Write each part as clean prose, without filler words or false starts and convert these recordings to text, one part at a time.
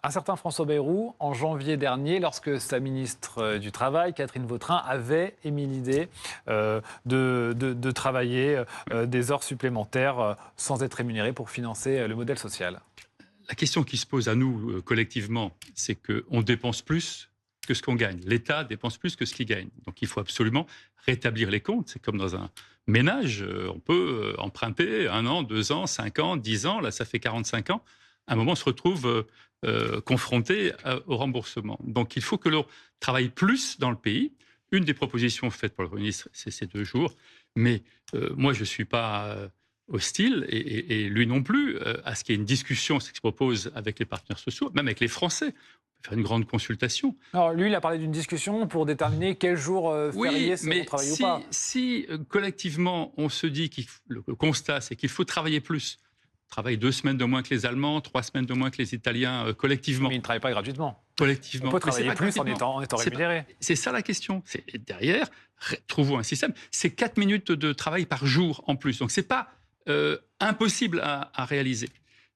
un certain François Bayrou, en janvier dernier, lorsque sa ministre du Travail, Catherine Vautrin, avait émis l'idée de travailler des heures supplémentaires sans être rémunéré pour financer le modèle social. La question qui se pose à nous collectivement, c'est qu'on dépense plus que ce qu'on gagne. L'État dépense plus que ce qu'il gagne. Donc il faut absolument rétablir les comptes. C'est comme dans un ménage. On peut emprunter 1 an, 2 ans, 5 ans, 10 ans. Là, ça fait 45 ans. À un moment, on se retrouve confronté au remboursement. Donc il faut que l'on travaille plus dans le pays. Une des propositions faites par le Premier ministre, c'est ces 2 jours. Mais moi, je ne suis pas hostile, et lui non plus, à ce qu'il y ait une discussion, ce qui se propose avec les partenaires sociaux, même avec les Français. On peut faire une grande consultation. Alors lui, il a parlé d'une discussion pour déterminer quel jour Oui, férié seront mais travaillés ou pas. si collectivement, on se dit que le constat, c'est qu'il faut travailler plus, travailler 2 semaines de moins que les Allemands, 3 semaines de moins que les Italiens, collectivement. Mais il ne travaille pas gratuitement. Collectivement. On peut Mais c'est travailler pas plus en gratuitement. étant C'est pas- rémunéré. C'est ça la question. C'est derrière, trouvons un système. C'est 4 minutes de travail par jour en plus. Donc c'est pas impossible à réaliser.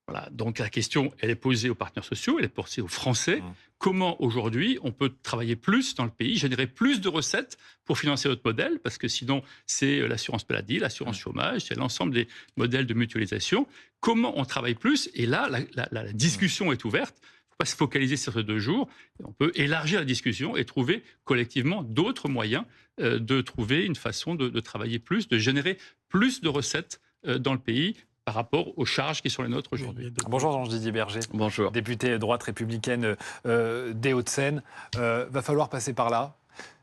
Voilà. Donc la question, elle est posée aux partenaires sociaux, elle est posée aux Français. Comment aujourd'hui on peut travailler plus dans le pays, générer plus de recettes pour financer notre modèle, parce que sinon c'est l'assurance maladie, l'assurance chômage, c'est l'ensemble des modèles de mutualisation. Comment on travaille plus? Et là, la discussion est ouverte. Il ne faut pas se focaliser sur ces 2 jours. On peut élargir la discussion et trouver collectivement d'autres moyens de trouver une façon de travailler plus, de générer plus de recettes dans le pays par rapport aux charges qui sont les nôtres aujourd'hui. Bonjour Jean-Didier Berger. Bonjour. Député droite républicaine des Hauts-de-Seine. Va falloir passer par là.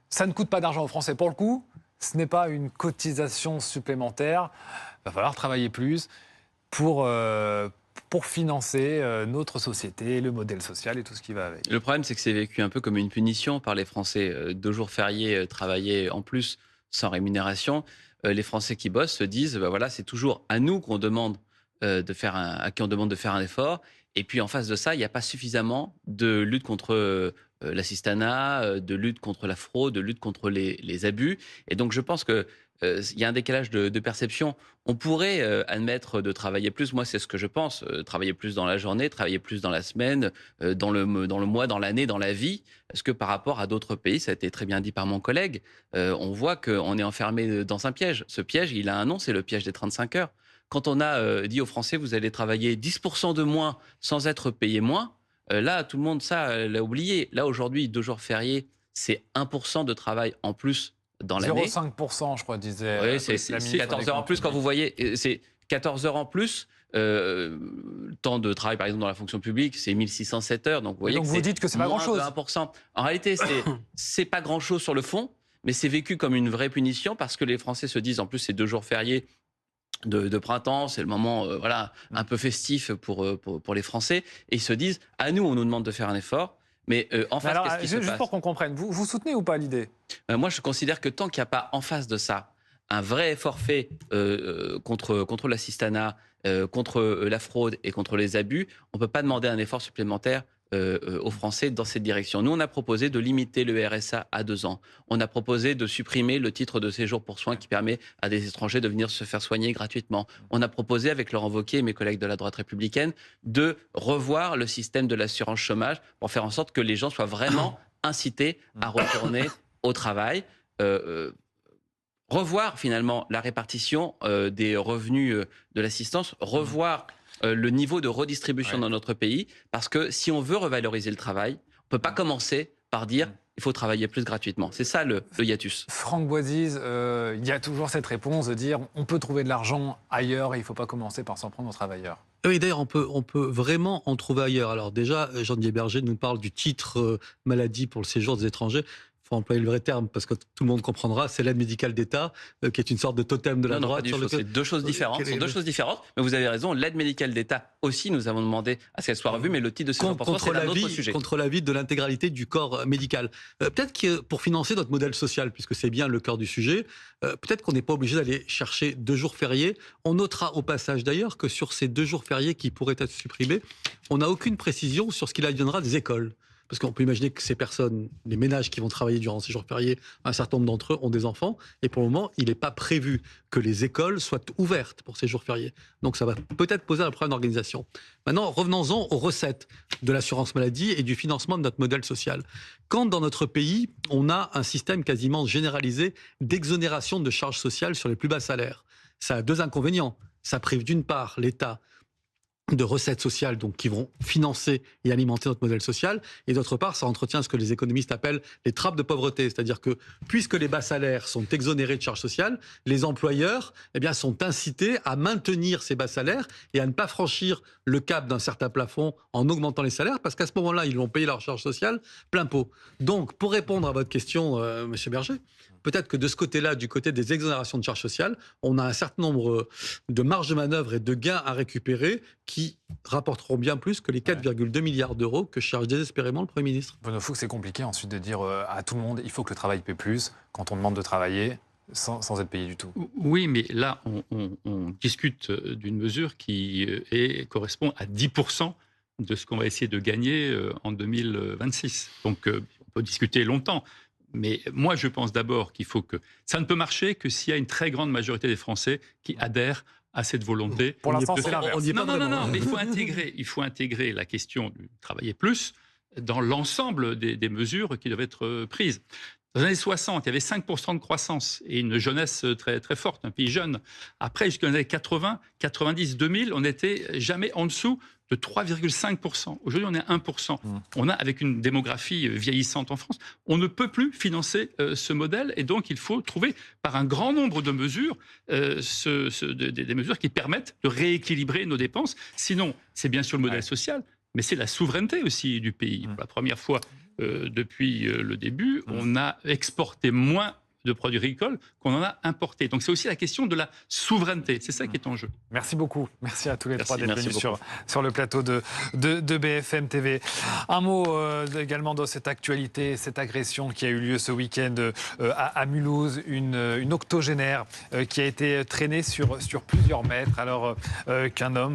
Ça ne coûte pas d'argent aux Français. Pour le coup, ce n'est pas une cotisation supplémentaire. Va falloir travailler plus pour financer notre société, le modèle social et tout ce qui va avec. Le problème, c'est que c'est vécu un peu comme une punition par les Français. 2 jours fériés, travaillés en plus sans rémunération. Les Français qui bossent se disent, bah voilà, c'est toujours à nous qu'on demande à qui on demande de faire un effort. Et puis en face de ça, il n'y a pas suffisamment de lutte contre l'assistanat, de lutte contre la fraude, de lutte contre les abus. Et donc je pense que il y a un décalage de perception. On pourrait admettre de travailler plus. Moi, c'est ce que je pense. Travailler plus dans la journée, travailler plus dans la semaine, dans le mois, dans l'année, dans la vie. Parce que par rapport à d'autres pays, ça a été très bien dit par mon collègue, on voit qu'on est enfermé dans un piège. Ce piège, il a un nom, c'est le piège des 35 heures. Quand on a dit aux Français, vous allez travailler 10% de moins sans être payé moins, là, tout le monde, ça, l'a oublié. Là, aujourd'hui, 2 jours fériés, c'est 1% de travail en plus dans l'année. 0,5%, je crois, disait Oui, c'est la ministre 14 des heures en Comptes plus. Quand publics. vous voyez, c'est 14 heures en plus. Temps de travail, par exemple, dans la fonction publique, c'est 1607 heures. Donc, vous voyez Donc que vous dites que c'est pas moins grand-chose. de 1%. En réalité, c'est pas grand-chose sur le fond, mais c'est vécu comme une vraie punition parce que les Français se disent, en plus, ces 2 jours fériés de printemps, c'est le moment voilà, un peu festif pour les Français. Et ils se disent, à nous, on nous demande de faire un effort. Mais en Mais face, alors, qu'est-ce qui se juste passe? pour qu'on comprenne, vous soutenez ou pas l'idée? Moi, je considère que tant qu'il n'y a pas en face de ça un vrai effort fait contre l'assistanat, contre la fraude et contre les abus, on ne peut pas demander un effort supplémentaire aux Français dans cette direction. Nous, on a proposé de limiter le RSA à 2 ans. On a proposé de supprimer le titre de séjour pour soins qui permet à des étrangers de venir se faire soigner gratuitement. On a proposé, avec Laurent Wauquiez et mes collègues de la droite républicaine, de revoir le système de l'assurance chômage pour faire en sorte que les gens soient vraiment incités à retourner au travail. Revoir finalement la répartition des revenus de l'assistance, revoir le niveau de redistribution dans notre pays, parce que si on veut revaloriser le travail, on ne peut pas commencer par dire il faut travailler plus gratuitement. C'est ça le hiatus. Franck Boisise, il y a toujours cette réponse de dire on peut trouver de l'argent ailleurs et il ne faut pas commencer par s'en prendre aux travailleurs. Oui, d'ailleurs, on peut vraiment en trouver ailleurs. Alors déjà, Jean-Didier Berger nous parle du titre maladie pour le séjour des étrangers. Il faut employer le vrai terme parce que tout le monde comprendra. C'est l'aide médicale d'État, qui est une sorte de totem de la Non, droite. pas du tout. C'est 2 choses différentes. Ce sont 2 choses différentes. Mais vous avez raison. L'aide médicale d'État aussi, nous avons demandé à ce qu'elle soit revue. Mais le titre de séjour pour soi, c'est un autre sujet. Contre l'avis de l'intégralité du corps médical. Peut-être que pour financer notre modèle social, puisque c'est bien le cœur du sujet, peut-être qu'on n'est pas obligé d'aller chercher 2 jours fériés. On notera au passage d'ailleurs que sur ces 2 jours fériés qui pourraient être supprimés, on n'a aucune précision sur ce qu'il adviendra des écoles. parce qu'on peut imaginer que ces personnes, les ménages qui vont travailler durant ces jours fériés, un certain nombre d'entre eux ont des enfants, et pour le moment, il n'est pas prévu que les écoles soient ouvertes pour ces jours fériés. Donc ça va peut-être poser un problème d'organisation. Maintenant, revenons-en aux recettes de l'assurance maladie et du financement de notre modèle social. Quand dans notre pays, on a un système quasiment généralisé d'exonération de charges sociales sur les plus bas salaires, ça a deux inconvénients. Ça prive d'une part l'État de recettes sociales donc, qui vont financer et alimenter notre modèle social, et d'autre part, ça entretient ce que les économistes appellent les trappes de pauvreté, c'est-à-dire que puisque les bas salaires sont exonérés de charges sociales, les employeurs sont incités à maintenir ces bas salaires et à ne pas franchir le cap d'un certain plafond en augmentant les salaires, parce qu'à ce moment-là, ils vont payer leurs charges sociales plein pot. Donc, pour répondre à votre question, Monsieur Berger, peut-être que de ce côté-là, du côté des exonérations de charges sociales, on a un certain nombre de marges de manœuvre et de gains à récupérer qui rapporteront bien plus que les 4,2 milliards d'euros que cherche désespérément le Premier ministre. Bruno Fuchs, c'est compliqué ensuite de dire à tout le monde il faut que le travail paie plus quand on demande de travailler sans être payé du tout. Oui, mais là, on discute d'une mesure qui correspond à 10% de ce qu'on va essayer de gagner en 2026. Donc, on peut discuter longtemps. Mais moi, je pense d'abord qu'il faut que... Ça ne peut marcher que s'il y a une très grande majorité des Français qui adhèrent à cette volonté. Pour l'instant, c'est l'inverse. Non, mais il faut intégrer la question du travailler plus dans l'ensemble des mesures qui doivent être prises. Dans les années 60, il y avait 5% de croissance et une jeunesse très, très forte, un pays jeune. Après, jusqu'aux années 80, 90, 2000, on n'était jamais en dessous de 3,5%. Aujourd'hui, on est à 1%. On a, avec une démographie vieillissante en France, on ne peut plus financer ce modèle, et donc il faut trouver, par un grand nombre de mesures, des mesures qui permettent de rééquilibrer nos dépenses. Sinon, c'est bien sûr le modèle social, mais c'est la souveraineté aussi du pays. Pour la première fois depuis le début, on a exporté moins de produits agricoles qu'on en a importé. Donc c'est aussi la question de la souveraineté. C'est ça qui est en jeu. Merci beaucoup. Merci à tous les trois d'être venus sur le plateau de BFM TV. Un mot également dans cette actualité, cette agression qui a eu lieu ce week-end à Mulhouse, une octogénaire qui a été traînée sur plusieurs mètres alors qu'un homme